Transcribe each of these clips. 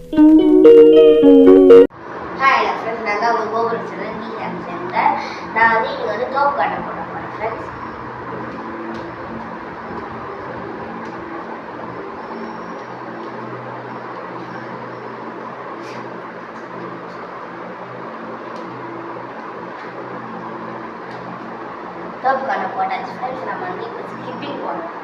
Hi friends, நான் தான் உங்கள் கோபுரம் சொல்கிறேன். நான் வந்து இன்றைக்கி வந்து தோப்பு காட்ட போகிறேன் ஃப்ரெண்ட்ஸ். தோப்பு காட்ட போட்டாச்சு ஃப்ரெண்ட்ஸ். நம்ம வந்து இப்போ ஸ்கிப்பிங் போடணும்.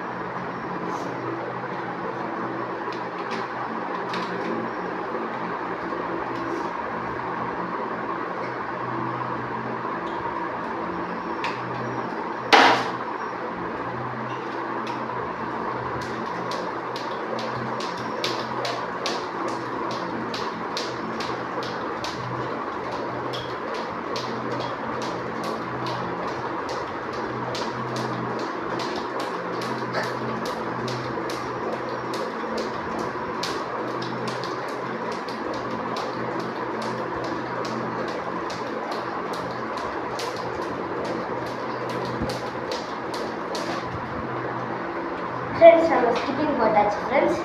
ஃப்ரெண்ட்ஸ், நம்ம ஸ்கிப்பிங் போட்டாச்சு ஃப்ரெண்ட்ஸ்.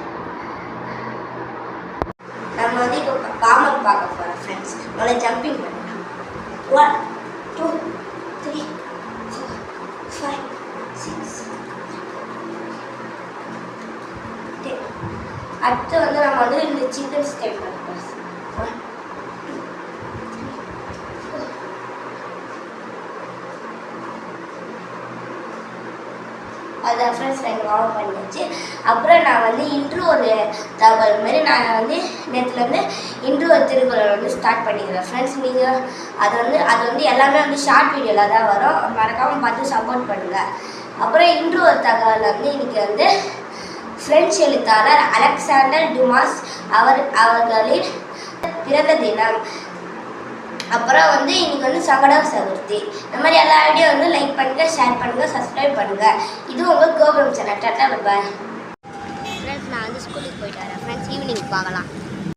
நம்ம வந்து இப்போ காமன் பார்க்க போகிறோம் ஃப்ரெண்ட்ஸ். முதல்ல ஜம்பிங் பண்ணலாம். 1 2 3 4 5 6 10. அடுத்து வந்து நம்ம வந்து இந்த சிக்கன் ஸ்டெப் பண்ணலாம். அதான் ஃப்ரெண்ட்ஸ், நாங்கள் வார்ம் பண்ணியாச்சு. அப்புறம் நான் வந்து இன்று ஒரு தகவல் மாரி நான் வந்து நேற்றுலேருந்து இன்று ஒரு திருக்குறள் வந்து ஸ்டார்ட் பண்ணிக்கிறேன் ஃப்ரெண்ட்ஸ். நீங்கள் அது வந்து எல்லாமே வந்து ஷார்ட் வீடியோவில் தான் வரும், மறக்காமல் பார்த்து சப்போர்ட் பண்ணுங்கள். அப்புறம் இன்று ஒரு தகவல் வந்து இன்றைக்கி வந்து பிரெஞ்சு எழுத்தாளர் அலெக்சாண்டர் டுமாஸ் அவர்களின் பிறந்த தினம். அப்புறம் வந்து இன்றைக்கி வந்து சங்கடக சதுர்த்தி. இந்த மாதிரி எல்லா வீடியோ வந்து லைக் பண்ணுங்கள், ஷேர் பண்ணுங்கள், சப்ஸ்கிரைப் பண்ணுங்கள். இது உங்கள் கோபுரம் சேனல். Tata, bye friends. நான் வந்து ஸ்கூலுக்கு போயிட்டு வரேன் ஃப்ரெண்ட்ஸ். ஈவினிங் பார்க்கலாம்.